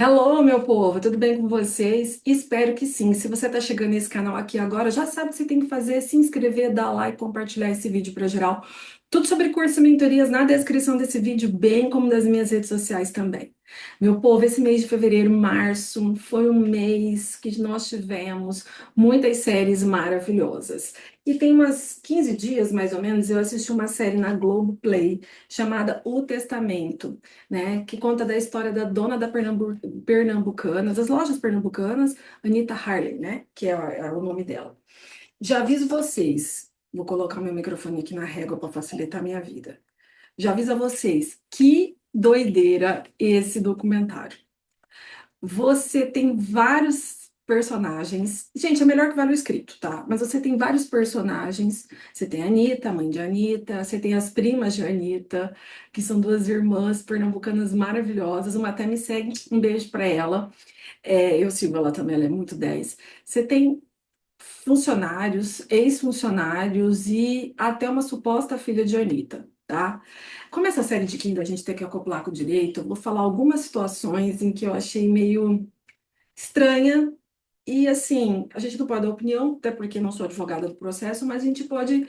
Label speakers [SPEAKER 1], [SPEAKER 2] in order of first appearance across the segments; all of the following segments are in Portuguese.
[SPEAKER 1] Hello, meu povo, tudo bem com vocês? Espero que sim. Se você está chegando nesse canal aqui agora, já sabe o que você tem que fazer, é se inscrever, dar like, compartilhar esse vídeo para geral. Tudo sobre curso e mentorias na descrição desse vídeo, bem como das minhas redes sociais também. Meu povo, esse mês de fevereiro, março, foi um mês que nós tivemos muitas séries maravilhosas. E tem umas 15 dias, mais ou menos, eu assisti uma série na Globoplay chamada O Testamento, né, que conta da história da dona da Pernambucanas, das lojas pernambucanas, Anita Harley, né, que é o nome dela. Já aviso vocês, vou colocar meu microfone aqui na régua para facilitar a minha vida. Já aviso a vocês, que doideira esse documentário. Você tem vários personagens. Gente, é melhor que vale o escrito, tá? Mas você tem vários personagens. Você tem a Anitta, a mãe de Anitta. Você tem as primas de Anitta, que são duas irmãs pernambucanas maravilhosas. Uma até me segue, um beijo pra ela. Eu sigo ela também, ela é muito 10. Você tem funcionários, ex-funcionários e até uma suposta filha de Anitta, tá? Como essa série de Kindle a gente tem que acoplar com o direito, eu vou falar algumas situações em que eu achei meio estranha. E assim, a gente não pode dar opinião, até porque não sou advogada do processo, mas a gente pode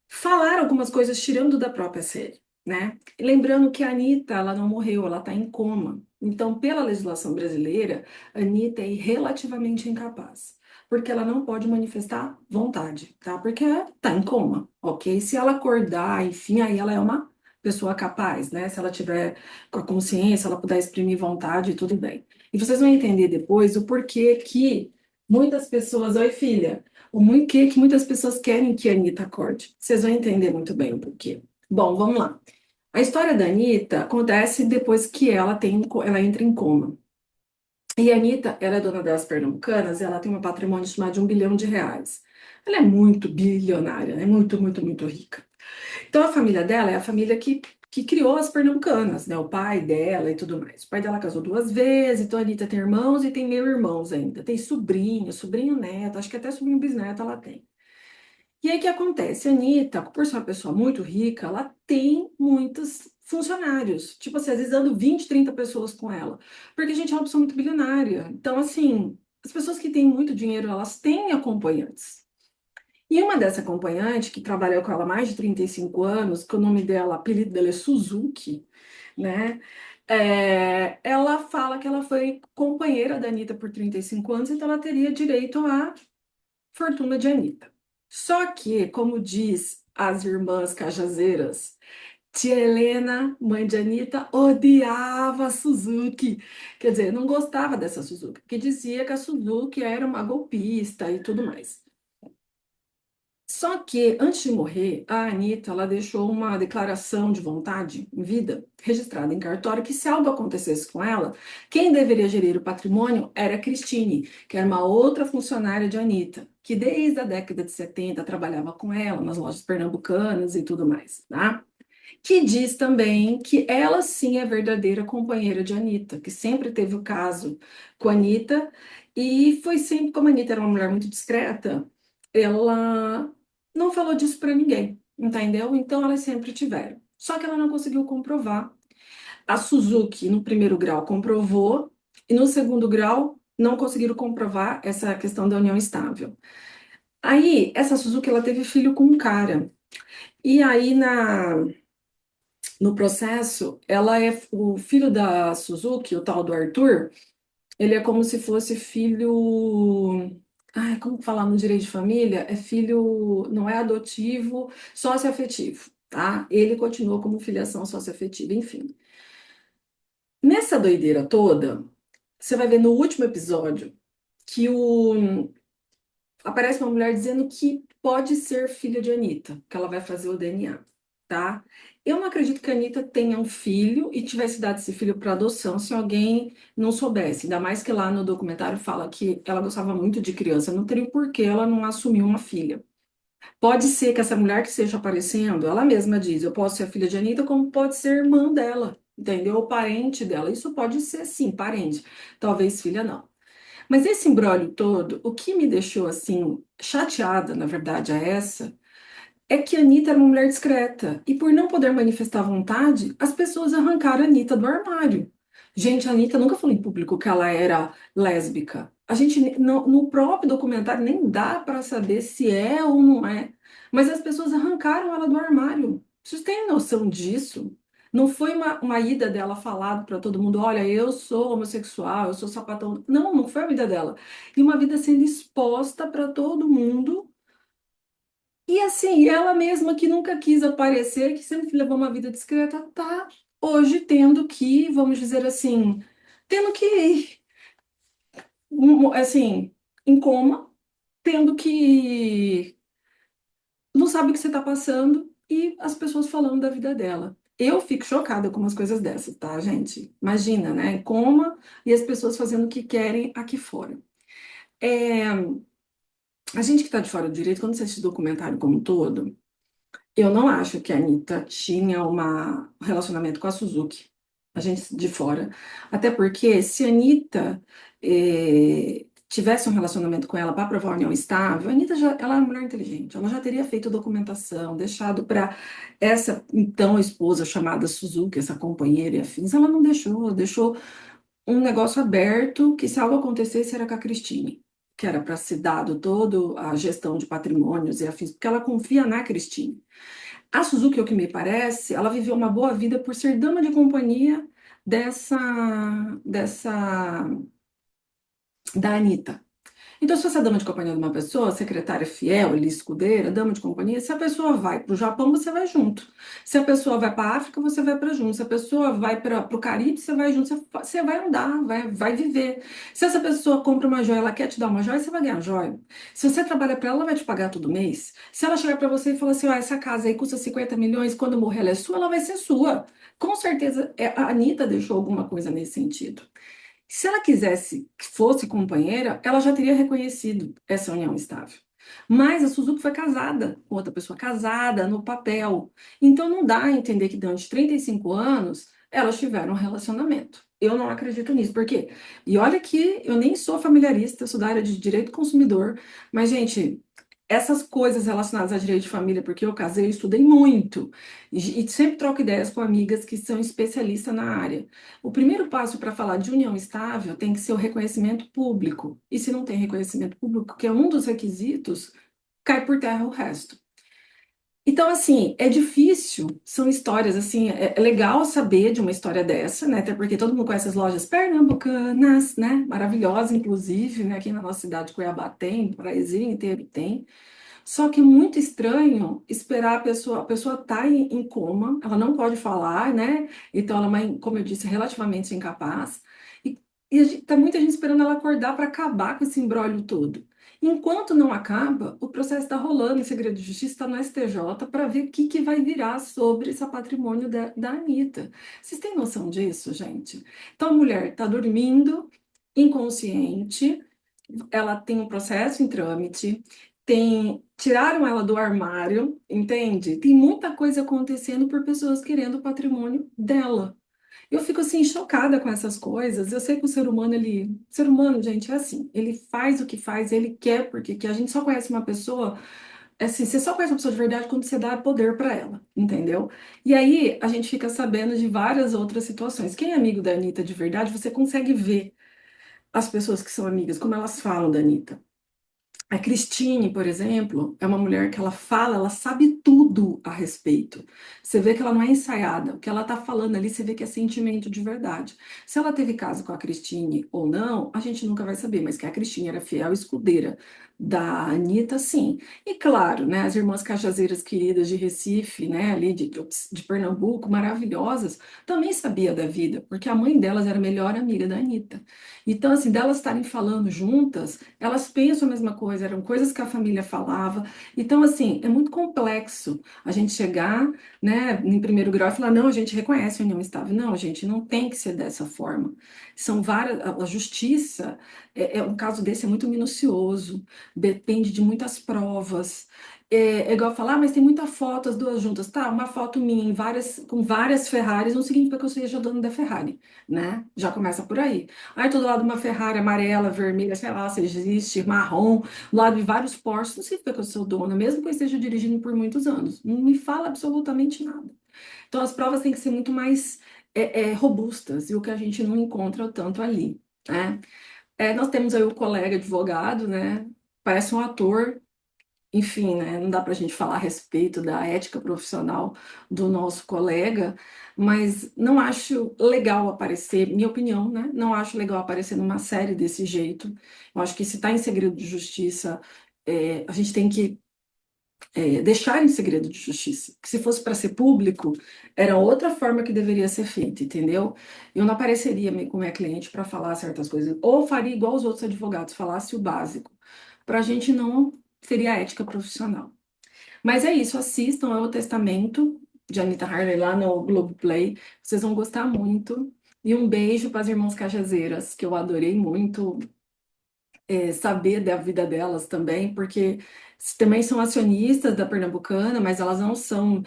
[SPEAKER 1] falar algumas coisas tirando da própria série, né? Lembrando que a Anitta, ela não morreu, ela está em coma. Então, pela legislação brasileira, a Anitta é relativamente incapaz, porque ela não pode manifestar vontade, tá? Porque está em coma, ok? Se ela acordar, enfim, aí ela é uma pessoa capaz, né? Se ela tiver com a consciência, ela puder exprimir vontade, tudo bem. E vocês vão entender depois o porquê que muitas pessoas, oi filha, o porquê que muitas pessoas querem que a Anitta acorde. Vocês vão entender muito bem o porquê. Bom, vamos lá. A história da Anitta acontece depois que ela entra em coma. E a Anitta, ela é dona das Pernambucanas, e ela tem um patrimônio chamado de R$ 1 bilhão. Ela é muito bilionária, é muito, muito, muito rica. Então, a família dela é a família que criou as pernambucanas, né? O pai dela e tudo mais. O pai dela casou duas vezes, então a Anitta tem irmãos e tem meio-irmãos ainda. Tem sobrinho, sobrinho neto, acho que até sobrinho bisneto ela tem. E aí o que acontece? A Anitta, por ser uma pessoa muito rica, ela tem muitos funcionários. Tipo assim, às vezes andam 20, 30 pessoas com ela. Porque, gente, é uma pessoa muito bilionária. Então, assim, as pessoas que têm muito dinheiro, elas têm acompanhantes. E uma dessa acompanhante, que trabalhou com ela há mais de 35 anos, que o nome dela, o apelido dela é Suzuki, né? Ela fala que ela foi companheira da Anitta por 35 anos, então ela teria direito à fortuna de Anitta. Só que, como diz as irmãs cajazeiras, tia Helena, mãe de Anitta, odiava a Suzuki. Quer dizer, não gostava dessa Suzuki, porque dizia que a Suzuki era uma golpista e tudo mais. Só que, antes de morrer, a Anitta, ela deixou uma declaração de vontade em vida, registrada em cartório, que se algo acontecesse com ela, quem deveria gerir o patrimônio era a Cristine, que era uma outra funcionária de Anitta, que desde a década de 70 trabalhava com ela nas lojas pernambucanas e tudo mais, tá? Que diz também que ela sim é verdadeira companheira de Anitta, que sempre teve o caso com a Anitta, e foi sempre, como a Anitta era uma mulher muito discreta, ela não falou disso para ninguém, entendeu? Então elas sempre tiveram. Só que ela não conseguiu comprovar. A Suzuki, no primeiro grau, comprovou, e no segundo grau, não conseguiram comprovar essa questão da união estável. Aí, essa Suzuki, ela teve filho com um cara. E aí, no processo, ela é o filho da Suzuki, o tal do Arthur, ele é como se fosse filho. Ai, como falar no direito de família? É filho, não é adotivo, socioafetivo, tá? Ele continua como filiação socioafetiva, enfim. Nessa doideira toda, você vai ver no último episódio que aparece uma mulher dizendo que pode ser filha de Anitta, que ela vai fazer o DNA, tá? Eu não acredito que a Anitta tenha um filho e tivesse dado esse filho para adoção se alguém não soubesse. Ainda mais que lá no documentário fala que ela gostava muito de criança. Não teria por que ela não assumiu uma filha. Pode ser que essa mulher que esteja aparecendo, ela mesma diz, eu posso ser a filha de Anitta, como pode ser irmã dela, entendeu? Ou parente dela. Isso pode ser, sim, parente. Talvez filha não. Mas esse imbróglio todo, o que me deixou assim chateada, na verdade, é que a Anitta era uma mulher discreta. E por não poder manifestar vontade, as pessoas arrancaram a Anitta do armário. Gente, a Anitta nunca falou em público que ela era lésbica. A gente, no próprio documentário, nem dá para saber se é ou não é. Mas as pessoas arrancaram ela do armário. Vocês têm noção disso? Não foi uma ida dela falado para todo mundo: olha, eu sou homossexual, eu sou sapatão. Não, não foi a vida dela. E uma vida sendo exposta para todo mundo. E assim, ela mesma que nunca quis aparecer, que sempre levou uma vida discreta, tá hoje tendo que, vamos dizer assim, tendo que, assim, em coma, tendo que, não sabe o que você tá passando e as pessoas falando da vida dela. Eu fico chocada com umas coisas dessas, tá, gente? Imagina, né? Em coma e as pessoas fazendo o que querem aqui fora. É, a gente que tá de fora do direito, quando você assiste o documentário como um todo, eu não acho que a Anitta tinha um relacionamento com a Suzuki, a gente de fora. Até porque se a Anitta tivesse um relacionamento com ela para provar a união estável, a Anitta ela é uma mulher inteligente, ela já teria feito documentação, deixado para essa então esposa chamada Suzuki, essa companheira e afins, ela não deixou, deixou um negócio aberto que se algo acontecesse era com a Cristine. Que era para ser dado toda a gestão de patrimônios e afins, porque ela confia na Cristine. A Suzuki, o que me parece, ela viveu uma boa vida por ser dama de companhia dessa, dessa, da Anitta. Então, se você é dama de companhia de uma pessoa, secretária fiel, ali, escudeira, dama de companhia, se a pessoa vai para o Japão, você vai junto. Se a pessoa vai para a África, você vai para junto. Se a pessoa vai para o Caribe, você vai junto. Você vai andar, vai viver. Se essa pessoa compra uma joia, ela quer te dar uma joia, você vai ganhar joia. Se você trabalha para ela, ela vai te pagar todo mês. Se ela chegar para você e falar assim: "Ah, essa casa aí custa 50 milhões, quando eu morrer ela é sua", ela vai ser sua. Com certeza, a Anitta deixou alguma coisa nesse sentido. Se ela quisesse que fosse companheira, ela já teria reconhecido essa união estável. Mas a Suzuki foi casada com outra pessoa, casada no papel. Então não dá a entender que durante 35 anos elas tiveram um relacionamento. Eu não acredito nisso. Por quê? E olha que eu nem sou familiarista, eu sou da área de direito do consumidor, mas, gente, essas coisas relacionadas a direito de família, porque eu casei, eu estudei muito e sempre troco ideias com amigas que são especialistas na área. O primeiro passo para falar de união estável tem que ser o reconhecimento público. E se não tem reconhecimento público, que é um dos requisitos, cai por terra o resto. Então, assim, é difícil, são histórias, assim, é legal saber de uma história dessa, né? Até porque todo mundo conhece as lojas pernambucanas, né? Maravilhosas, inclusive, né? Aqui na nossa cidade, Cuiabá tem, o Brasil inteiro tem. Só que é muito estranho esperar a pessoa tá em coma, ela não pode falar, né? Então ela é, como eu disse, relativamente incapaz. E, tá muita gente esperando ela acordar para acabar com esse imbróglio todo. Enquanto não acaba, o processo está rolando em segredo de justiça, está no STJ para ver o que, que vai virar sobre esse patrimônio da Anitta. Vocês têm noção disso, gente? Então a mulher está dormindo, inconsciente, ela tem um processo em trâmite, tiraram ela do armário, entende? Tem muita coisa acontecendo por pessoas querendo o patrimônio dela. Eu fico assim chocada com essas coisas. Eu sei que ser humano, gente, é assim, ele faz o que faz, ele quer porque quer. A gente só conhece uma pessoa, assim, você só conhece uma pessoa de verdade quando você dá poder para ela, entendeu? E aí a gente fica sabendo de várias outras situações. Quem é amigo da Anitta de verdade, você consegue ver as pessoas que são amigas, como elas falam da Anitta. A Cristine, por exemplo, é uma mulher que ela fala, ela sabe tudo a respeito. Você vê que ela não é ensaiada. O que ela está falando ali, você vê que é sentimento de verdade. Se ela teve caso com a Cristine ou não, a gente nunca vai saber, mas que a Cristine era fiel escudeira da Anitta, sim. E claro, né, as irmãs cajazeiras queridas de Recife, né, ali de Pernambuco, maravilhosas, também sabia da vida, porque a mãe delas era a melhor amiga da Anitta. Então, assim, delas estarem falando juntas, elas pensam a mesma coisa, eram coisas que a família falava. Então, assim, é muito complexo a gente chegar, né, em primeiro grau e falar, não, a gente reconhece a união estável. Não, a gente não tem que ser dessa forma. São várias, a justiça, um caso desse é muito minucioso, depende de muitas provas. É igual falar, mas tem muita foto as duas juntas. Tá, uma foto minha com várias Ferraris não significa que eu seja dono da Ferrari, né? Já começa por aí. Aí todo lado uma Ferrari amarela, vermelha, sei lá, se existe, marrom, do lado de vários Porsches, não significa que eu sou dona, mesmo que eu esteja dirigindo por muitos anos. Não me fala absolutamente nada. Então as provas têm que ser muito mais robustas e o que a gente não encontra tanto ali, né? Nós temos aí o colega advogado, né? Parece um ator, enfim, né? Não dá para a gente falar a respeito da ética profissional do nosso colega, mas não acho legal aparecer, minha opinião, né? Não acho legal aparecer numa série desse jeito. Eu acho que se está em segredo de justiça, a gente tem que deixar em segredo de justiça. Que se fosse para ser público, era outra forma que deveria ser feita, entendeu? Eu não apareceria com minha cliente para falar certas coisas, ou faria igual os outros advogados, falasse o básico. Para a gente não seria ética profissional. Mas é isso, assistam ao Testamento de Anita Harley lá no Globoplay. Vocês vão gostar muito. E um beijo para as irmãs Cajazeiras, que eu adorei muito saber da vida delas também, porque também são acionistas da Pernambucana, mas elas não são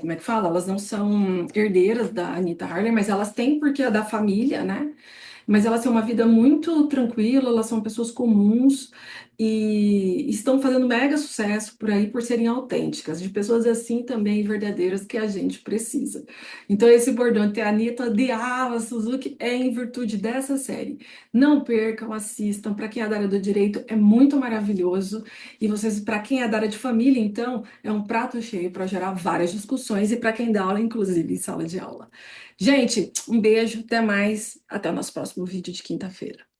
[SPEAKER 1] como é que fala? Elas não são herdeiras da Anita Harley, mas elas têm porque é da família, né? Mas elas têm uma vida muito tranquila, elas são pessoas comuns e estão fazendo mega sucesso por aí por serem autênticas, de pessoas assim também verdadeiras que a gente precisa. Então, esse bordão de Anitta de Ava Suzuki é em virtude dessa série. Não percam, assistam. Para quem é da área do direito, é muito maravilhoso. E vocês, para quem é da área de família, então, é um prato cheio para gerar várias discussões e para quem dá aula, inclusive em sala de aula. Gente, um beijo, até mais, até o nosso próximo vídeo de quinta-feira.